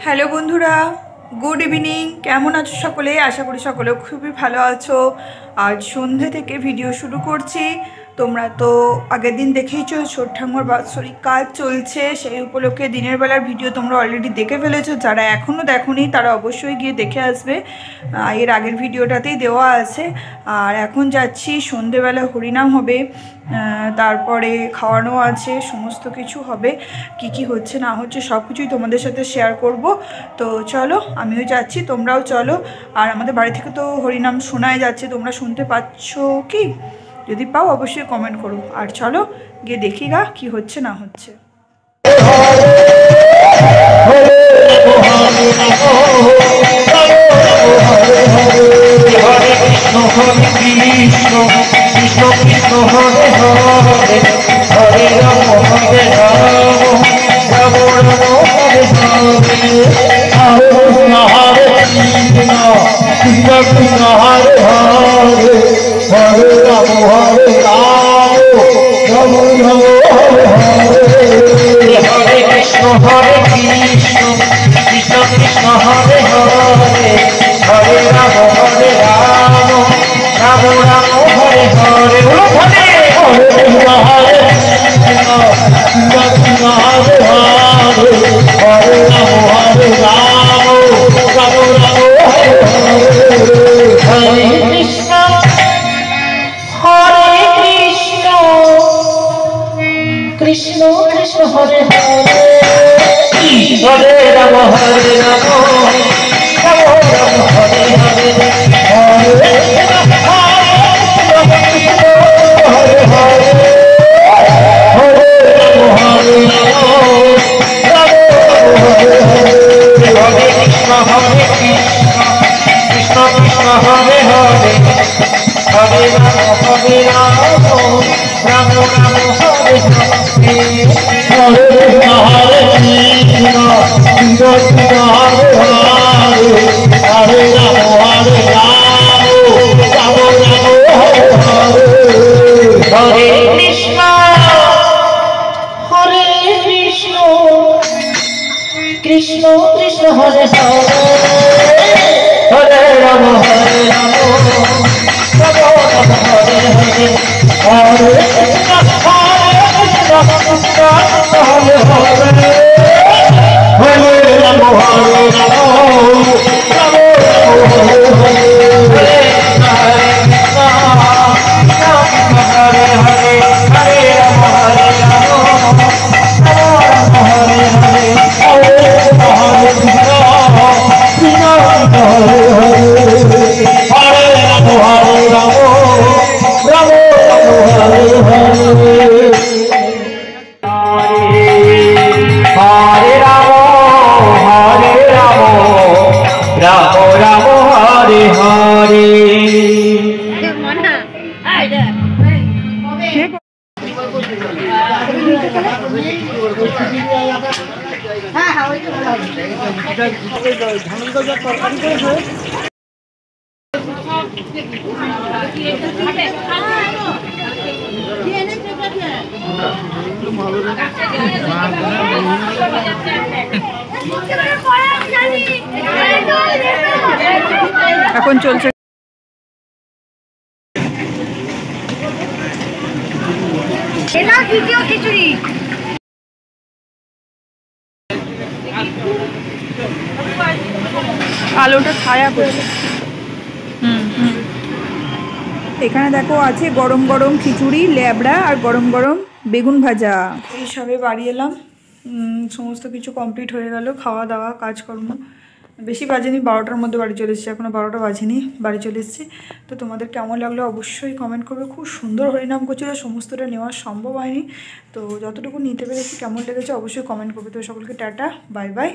Hello বন্ধুরা, good evening. কেমন আছো সকলে? আশা করি সকলে খুবই ভালো আছো। আজ সন্ধে থেকে ভিডিও শুরু করছি। তোমরা তো আগের দিন দেখেইছো ছোট ঠাকুমার বাৎসরিক কাজ চলছে, সেই উপলক্ষে দিনের বেলার ভিডিও তোমরা অলরেডি দেখে ফেলেছো। যারা এখনও দেখোনি তারা অবশ্যই গিয়ে দেখে আসবে, এর আগের ভিডিওটাতেই দেওয়া আছে। আর এখন যাচ্ছি, সন্ধেবেলা হরিনাম হবে, তারপরে খাওয়ানো আছে, সমস্ত কিছু হবে। কি কি হচ্ছে না হচ্ছে সব কিছুই তোমাদের সাথে শেয়ার করব। তো চলো, আমিও যাচ্ছি, তোমরাও চলো। আর আমাদের বাড়ি থেকে তো হরিনাম শোনাই যাচ্ছে, তোমরা শুনতে পাচ্ছ কি? যদি পাও অবশ্যই কমেন্ট করো। আর চলো গিয়ে দেখি গা কি হচ্ছে না হচ্ছে। কৃষ্ণ কৃষ্ণ হরে হরে হরে রাম হরে রাম রাম রাম হরে হরে হরে কৃষ্ণ হরে কৃষ্ণ কৃষ্ণ কৃষ্ণ হরে হরে হরে রাম রাম রাম হরে হরে হরে কৃষ্ণ হরে কৃষ্ণ কৃষ্ণ কৃষ্ণ হরে হরে হরে রাম রাম রাম হরে হরে হরে হরে কৃষ্ণ হরে কৃষ্ণ কৃষ্ণ কৃষ্ণ হরে হরে হরে রাম রাম রাম হরে হরে হরে কৃষ্ণ কৃষ্ণ কৃষ্ণ হরে হরে হরে রাম রাম রাম রাম হরে হরে হরে কৃষ্ণ কৃষ্ণ হরে হরে হরে রাম হরে রাম রাম রাম হরে হরে হরে কৃষ্ণ হরে হরে হরে রাম হরে রাম রাম রাম হরে হরে হরে হরে হরে রাম হরে রাম এখন চলছে খিচুড়ি। আলোটা ছায়া করছে। এখানে দেখো আছে গরম গরম খিচুড়ি, ল্যাবড়া আর গরম গরম বেগুন ভাজা। এই সবে বাড়ি এলাম, সমস্ত কিছু কমপ্লিট হয়ে গেল, খাওয়া দাওয়া কাজকর্ম। বেশি বাজেনি, 12টার মধ্যে বাড়ি চলে এসেছি, এখনও 12টা বাজেনি, বাড়ি চলে এসেছি। তো তোমাদের কেমন লাগলো অবশ্যই কমেন্ট করবে। খুব সুন্দর হরিনাম করছিল, সমস্তটা নেওয়া সম্ভব হয়নি, তো যতটুকু নিতে পেরেছি কেমন লেগেছে অবশ্যই কমেন্ট করবে। তো সকলকে টাটা, বাই বাই।